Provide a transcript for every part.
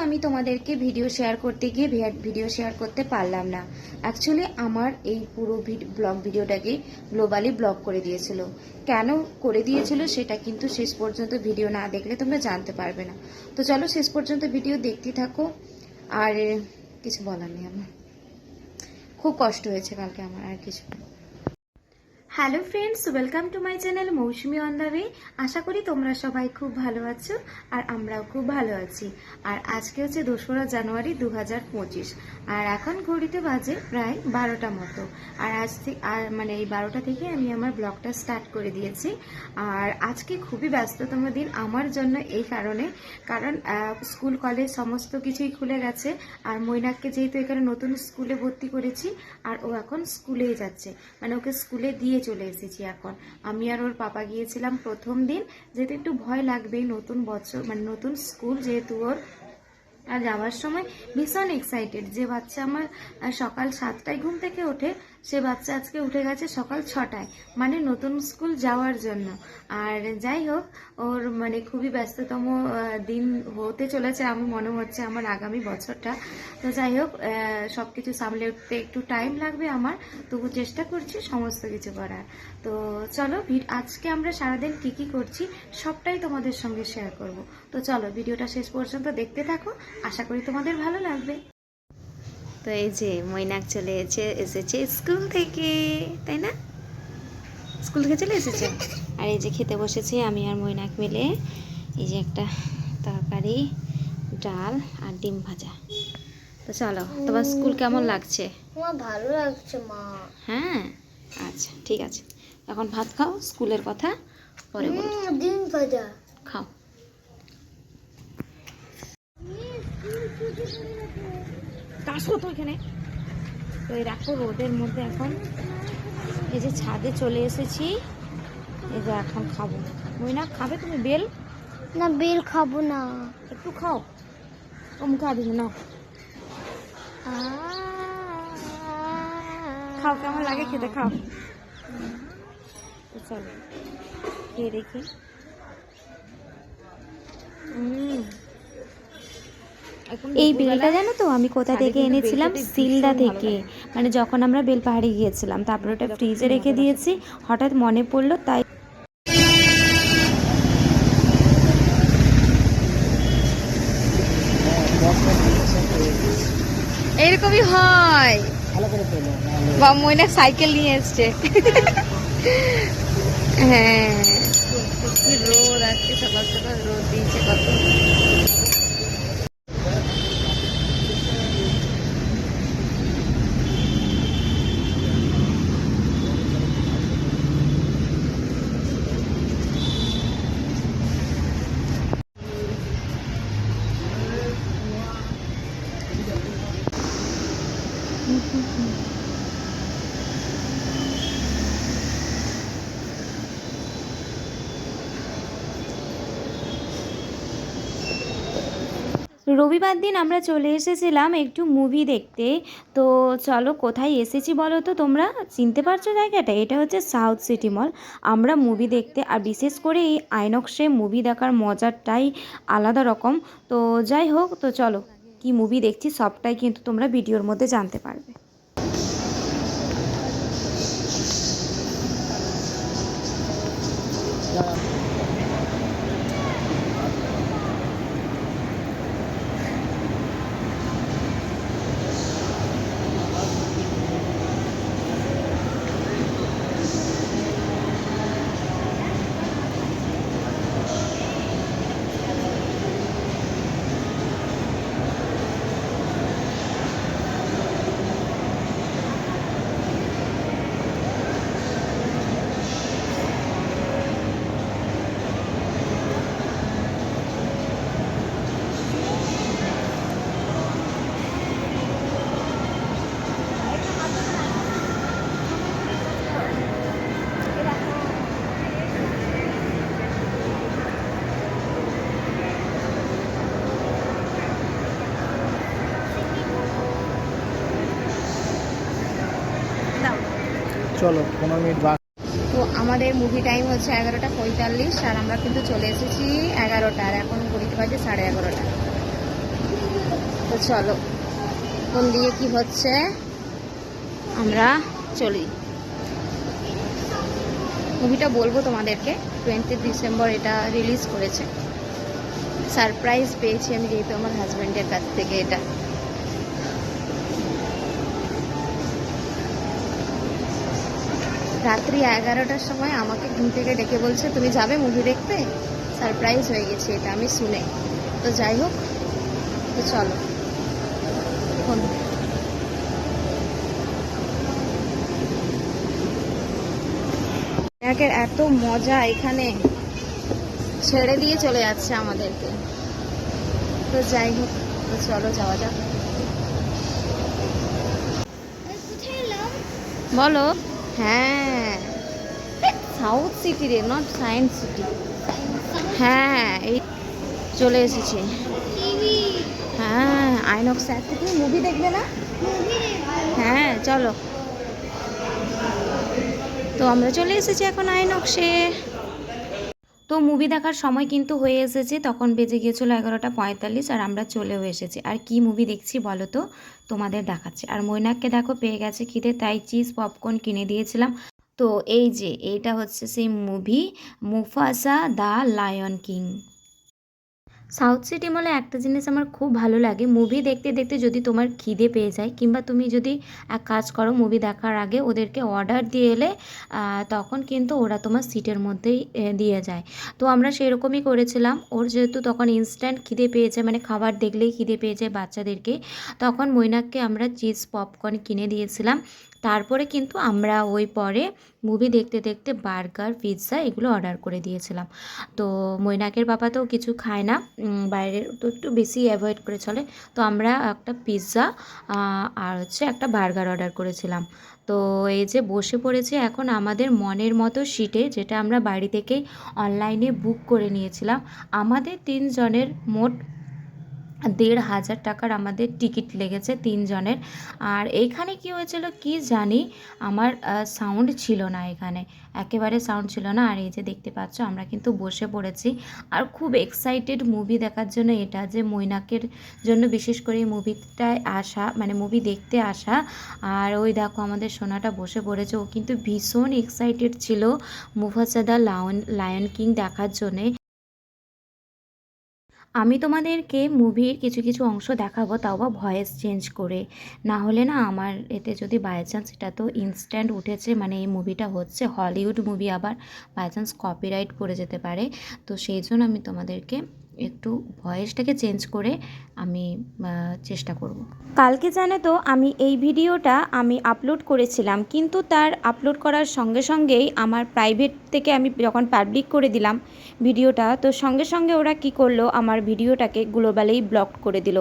আমি তোমাদেরকে video share করতে গিয়ে ভিডিও শেয়ার করতে পারলাম না। অ্যাকচুয়ালি আমার এই পুরো ব্লগ ভিডিওটাকে গ্লোবালি ব্লগ করে দিয়েছিল। কেন করে দিয়েছিল সেটা কিন্তু শেষ পর্যন্ত ভিডিও না দেখলে তোমরা জানতে পারবে না। তো চলো শেষ পর্যন্ত ভিডিও দেখতে থাকো। আর কিছু বলার নেই, আমার খুব কষ্ট হয়েছে কালকে, আমার আর কিছু না। Hello friends, welcome to my channel Mousumi on the way. আশা করি তোমরা সবাই খুব ভালো আছো আর আমরাও খুব ভালো আছি। আর আজকে হচ্ছে 2রা জানুয়ারি 2025, আর এখন ঘড়িতে বাজে প্রায় 12টা মতো। আর আজ থেকে মানে এই 12টা থেকে আমি আমার ব্লগটা স্টার্ট করে দিয়েছি। আর আজকে খুবই ব্যস্ততম দিন আমার জন্য, এই কারণ স্কুল কলেজ সমস্ত কিছুই খুলে গেছে। আর মৈনাককে যেহেতু এখানে নতুন স্কুলে ভর্তি করেছি, আর ও এখন স্কুলেই যাচ্ছে, মানে ওকে স্কুলে দিয়ে চলে এসেছি। এখন আমি আর ওর পাপা গিয়েছিলাম প্রথম দিন, যেহেতু একটু ভয় লাগবেই, নতুন বছর মানে নতুন স্কুল যেহেতু ওর। আর যাওয়ার সময় ভীষণ এক্সাইটেড, যে বাচ্চা আমার সকাল 7টায় ঘুম থেকে ওঠে, সে বাচ্চা আজকে উঠে গেছে সকাল 6টায়, মানে নতুন স্কুল যাওয়ার জন্য। আর যাই হোক, ওর মানে খুবই ব্যস্ততম দিন হতে চলেছে আমি মনে হচ্ছে আমার আগামী বছরটা। তো যাই হোক, সব কিছু সামলে উঠতে একটু টাইম লাগবে আমার, তবু চেষ্টা করছি সমস্ত কিছু করার। তো চলো, আজকে আমরা সারাদিন কী করছি সবটাই তোমাদের সঙ্গে শেয়ার করব। তো চলো ভিডিওটা শেষ পর্যন্ত দেখতে থাকো, আশা করি তোমাদের ভালো লাগবে। তো এই যে মৈনাক চলে এসেছে স্কুল থেকে, তাই না? স্কুল থেকে চলে এসেছে। আর এই যে খেতে বসেছি আমি আর মৈনাক মিলে। এই যে একটা তরকারি, ডাল আর ডিম ভাজা। তো চলো, তোমার স্কুল কেমন লাগছে? আমার ভালো লাগছে মা। হ্যাঁ, আচ্ছা ঠিক আছে, এখন ভাত খাও, স্কুলের কথা পরে বলবো। ডিম ভাজা খাও। কাশো তো এখানে, তো এই রাখো রোদের মধ্যে। এখন এই যে ছাদে চলে এসেছি, এই যে এখন খাবো। মইনা খাবে তুমি বেল? না, বেল খাবো না। একটু খাও, ও মুখে আদিস নাও, খাও, কেমন লাগে খেতে, খাও। তো চলো খেয়ে দেখি। এই বেলটা জানো তো আমি কোথা থেকে এনেছিলাম? সিলদা থেকে, মানে যখন আমরা বেলপাহাড়ি গিয়েছিলাম, তারপরে ওটা ফ্রিজে রেখে দিয়েছি, হঠাৎ মনে পড়লো তাই। এরকমই হয়, মইনা সাইকেল নিয়ে এসছে। হ্যাঁ, রোদ আজকে সকাল সকাল রোদ দিয়েছে কত। রবিবার দিন আমরা চলে এসেছিলাম একটু মুভি দেখতে। তো চলো কোথায় এসেছি বলো তো, তোমরা চিনতে পারছো জায়গাটা? এটা হচ্ছে সাউথ সিটি মল। আমরা মুভি দেখতে, আর বিশেষ করে এই আইনক্সে মুভি দেখার মজাটাই আলাদা রকম। তো যাই হোক, তো চলো কি মুভি দেখছি সবটাই কিন্তু তোমরা ভিডিওর মধ্যে জানতে পারবে। চলো 15 মিনিট বাকি। তো আমাদের মুভি টাইম হচ্ছে 11:45, আর আমরা কিন্তু চলে এসেছি 11টার, এখন ঘড়িতে বাজে 11:30। তো চলো কোন দিয়ে কি হচ্ছে আমরা চলি। মুভিটা বলবো তোমাদেরকে, 20 ডিসেম্বর এটা রিলিজ করেছে। সারপ্রাইজ পেয়েছি আমি, যেহেতু আমার হাজব্যান্ডের কাছ থেকে এটা। রাত্রি 11টার সময় আমাকে ঘুম থেকে ডেকে বলছে তুমি যাবে মুভি দেখতে। সারপ্রাইজ হয়ে গেছে এটা আমি শুনে। তো যাই হোক, তো চলো এখন এত মজা এখানে, ছেড়ে দিয়ে চলে যাচ্ছে আমাদেরকে। তো যাই হোক, তো চলো যাওয়া যাক। কোথায় এলাম? বলো। হ্যাঁ, সাউথ সিটি রে, নট সায়েন্স সিটি। হ্যাঁ, এই চলে এসেছি। টিভি হ্যাঁ, আইনক্স। তুমি মুভি দেখবে না? হ্যাঁ চলো। তো আমরা চলে এসেছি এখন আইনক্সে। তো মুভি দেখার সময় কিন্তু হয়ে এসেছে, তখন বেজে গিয়েছিল 11:45, আর আমরা চলেও এসেছি। আর কি মুভি দেখছি বলো তো, তোমাদের দেখাচ্ছে। আর মৈনাককে দেখো পেয়ে গেছে খিদে, তাই চিজ পপকর্ন কিনে দিয়েছিলাম। তো এই যে এইটা হচ্ছে সেই movie, মুফাসা the lion king. South city মলে একটা জিনিস আমার খুব ভালো লাগে, মুভি দেখতে দেখতে যদি তোমার খিদে পেয়ে যায়, কিংবা তুমি যদি এক কাজ করো মুভি দেখার আগে ওদেরকে অর্ডার দিয়ে এলে তখন কিন্তু ওরা তোমার সিটের মধ্যেই দিয়ে যায়। তো আমরা সেরকমই করেছিলাম। ওর যেহেতু তখন ইনস্ট্যান্ট খিদে পেয়েছে, মানে খাবার দেখলেই খিদে পেয়েছে বাচ্চাদেরকে, তখন মৈনাককে আমরা চিজ পপকর্ন কিনে দিয়েছিলাম। তারপরে কিন্তু আমরা ওই পরে মুভি দেখতে দেখতে বার্গার, পিৎজা এগুলো অর্ডার করে দিয়েছিলাম। তো মৈনাকের বাবা তো কিছু খায় না, বাইরের তো একটু বেশি অ্যাভয়েড করে চলে। তো আমরা একটা পিৎজা আর হচ্ছে একটা বার্গার অর্ডার করেছিলাম। তো এই যে বসে পড়েছে এখন আমাদের মনের মতো সিটে, যেটা আমরা বাড়ি থেকে অনলাইনে বুক করে নিয়েছিলাম। আমাদের 3 জনের মোট 1,500 টাকার আমাদের টিকিট লেগেছে 3 জনের। আর এইখানে কি হয়েছিল কি জানি, আমার সাউন্ড ছিল না, এখানে একেবারে সাউন্ড ছিল না। আর এই যে দেখতে পাচ্ছ আমরা কিন্তু বসে পড়েছি, আর খুব এক্সাইটেড মুভি দেখার জন্য। এটা যে মৈনাকের জন্য বিশেষ করে এই মুভিটায় আসা, মানে মুভি দেখতে আসা। আর ওই দেখো আমাদের সোনাটা বসে পড়েছে, ও কিন্তু ভীষণ এক্সাইটেড ছিল মুফাসা দ্য লায়ন কিং দেখার জন্যে। আমি তোমাদেরকে মুভির কিছু কিছু অংশ দেখাবো, তাও বা ভয়েস চেঞ্জ করে। না হলে না আমার এতে যদি বাই চান্স, এটা তো ইনস্ট্যান্ট উঠেছে, মানে এই মুভিটা হচ্ছে হলিউড মুভি, আবার বাই চান্স কপিরাইট পড়ে যেতে পারে। তো সেই জন্য আমি তোমাদেরকে একটু ভয়েসটাকে চেঞ্জ করে আমি চেষ্টা করব। কালকে জানো তো আমি এই ভিডিওটা আমি আপলোড করেছিলাম, কিন্তু তার আপলোড করার সঙ্গে সঙ্গেই আমার প্রাইভেট থেকে আমি যখন পাবলিক করে দিলাম ভিডিওটা, তো সঙ্গে সঙ্গে ওরা কি করলো, আমার ভিডিওটাকে গ্লোবালেই ব্লক করে দিল।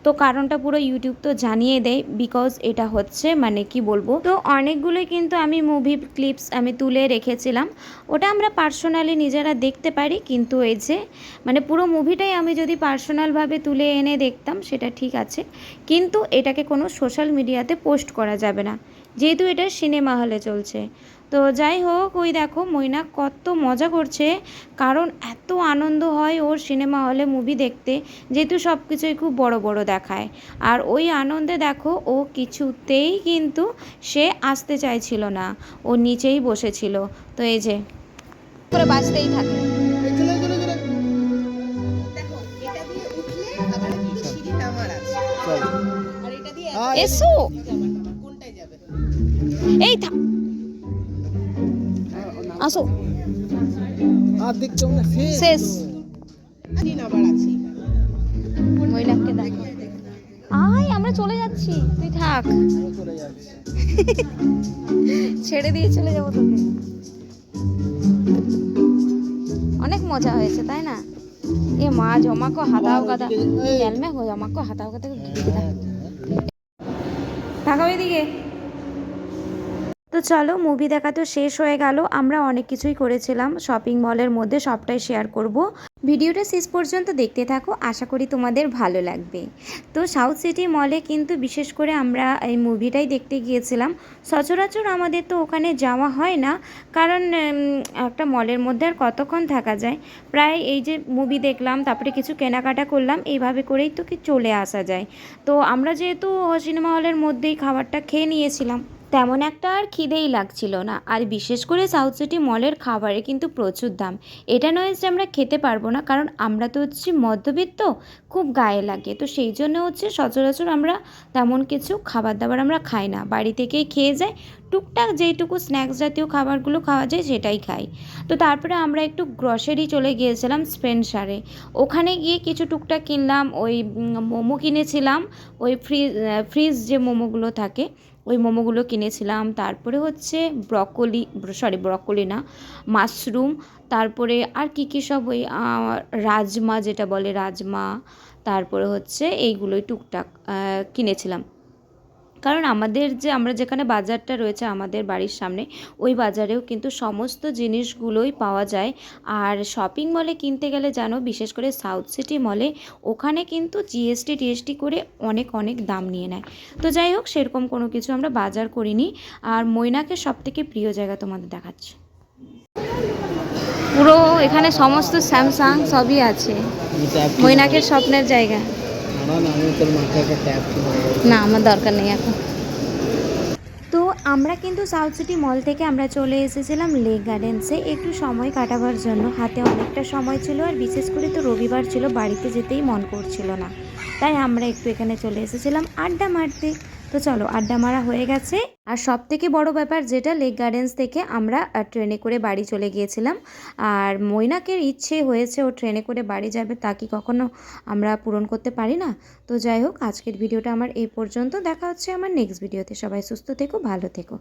তো কারণটা পুরো ইউটিউব তো জানিয়ে দেয়, বিকজ এটা হচ্ছে মানে কি বলবো, তো অনেকগুলোই কিন্তু আমি মুভি ক্লিপস আমি তুলে রেখেছিলাম, ওটা আমরা পার্সোনালি নিজেরা দেখতে পারি। কিন্তু এই যে মানে পুরো মুভিটাই আমি যদি পার্সোনালভাবে তুলে এনে দেখতাম সেটা ঠিক আছে, কিন্তু এটাকে কোনো সোশ্যাল মিডিয়াতে পোস্ট করা যাবে না, যেহেতু এটা সিনেমা হলে চলছে। তো যাই হোক, ওই দেখো মৈনাক কত মজা করছে, কারণ এত আনন্দ হয় ওর সিনেমা হলে মুভি দেখতে, যেহেতু সব কিছুই খুব বড় বড় দেখায়। আর ওই আনন্দে দেখো ও কিছুতেই কিন্তু সে আসতে চাইছিল না, ও নিচেই বসেছিল। তো এই যে করে বাজতেই থাকে। এসো এই আসো, শেষ। মৈনাককে দেখো, আয় আমরা চলে যাচ্ছি, তুই থাক, ছেড়ে দিয়ে চলে যাবো তোকে। অনেক মজা হয়েছে তাই না? এ মা জমাকো হাতাও কাদা জেলমে হো, জমাকো হাতাও কাদা থাকা ওইদিকে। তো চলো মুভি দেখা তো শেষ হয়ে গেল, আমরা অনেক কিছুই করেছিলাম শপিং মলের মধ্যে, সবটাই শেয়ার করব। ভিডিওটা শেষ পর্যন্ত দেখতে থাকো, আশা করি তোমাদের ভালো লাগবে। তো সাউথ সিটি মলে কিন্তু বিশেষ করে আমরা এই মুভিটাই দেখতে গিয়েছিলাম। সচরাচর আমাদের তো ওখানে যাওয়া হয় না, কারণ একটা মলের মধ্যে আর কতক্ষণ থাকা যায়। প্রায় এই যে মুভি দেখলাম, তারপরে কিছু কেনাকাটা করলাম, এইভাবে করেই তো কি চলে আসা যায়। তো আমরা যেহেতু সিনেমা হলের মধ্যেই খাবারটা খেয়ে নিয়েছিলাম, তেমন একটা আর খিদেই লাগছিল না। আর বিশেষ করে সাউথ সিটি মলের খাবারে কিন্তু প্রচুর দাম। এটা নয় যে আমরা খেতে পারবো না, কারণ আমরা তো হচ্ছি মধ্যবিত্ত, খুব গায়ে লাগে। তো সেই জন্য হচ্ছে সচরাচর আমরা তেমন কিছু খাবার দাবার আমরা খাই না, বাড়ি থেকেই খেয়ে যাই। টুকটাক যেইটুকু স্ন্যাক্স জাতীয় খাবারগুলো খাওয়া যায় সেটাই খাই। তো তারপরে আমরা একটু গ্রসারি চলে গিয়েছিলাম স্পেন্সারে। ওখানে গিয়ে কিছু টুকটাক কিনলাম, ওই মোমো কিনেছিলাম, ওই ফ্রিজ যে মোমোগুলো থাকে ওই মোমোগুলো কিনেছিলাম। তারপরে হচ্ছে ব্রকলি না, মাশরুম, তারপরে আর কী সব ওই রাজমা, যেটা বলে রাজমা, তারপরে হচ্ছে এইগুলোই টুকটাক কিনেছিলাম। কারণ আমরা যেখানে বাজারটা রয়েছে আমাদের বাড়ির সামনে, ওই বাজারেও কিন্তু সমস্ত জিনিসগুলোই পাওয়া যায়। আর শপিং মলে কিনতে গেলে জানো, বিশেষ করে সাউথ সিটি মলে, ওখানে কিন্তু জিএসটি করে অনেক অনেক দাম নিয়ে নেয়। তো যাই হোক, সেরকম কোনো কিছু আমরা বাজার করিনি। আর মৈনাকের সবথেকে প্রিয় জায়গা তোমাদের দেখাচ্ছি। পুরো এখানে সমস্ত স্যামসাং সবই আছে, মৈনাকের স্বপ্নের জায়গা। না, আমার দরকার নেই এখন। তো আমরা কিন্তু সাউথ সিটি মল থেকে আমরা চলে এসেছিলাম লেক গার্ডেন্সে একটু সময় কাটাবার জন্য। হাতে অনেকটা সময় ছিল, আর বিশেষ করে তো রবিবার ছিল, বাড়িতে যেতেই মন করছিল না, তাই আমরা একটু এখানে চলে এসেছিলাম আড্ডা মারতে। তো চলো, আড্ডা মারা হয়ে গেছে। আর সব থেকে বড় ব্যাপার যেটা, লেক গার্ডেন্স থেকে আমরা ট্রেনে করে বাড়ি চলে গিয়েছিলাম। আর মৈনাকের ইচ্ছে হয়েছে ও ট্রেনে করে বাড়ি যাবে, তা কি কখনো আমরা পূরণ করতে পারি না? তো যাই হোক, আজকের ভিডিওটা আমার এই পর্যন্ত। দেখা হচ্ছে আমার নেক্সট ভিডিওতে। সবাই সুস্থ থেকো, ভালো থেকো।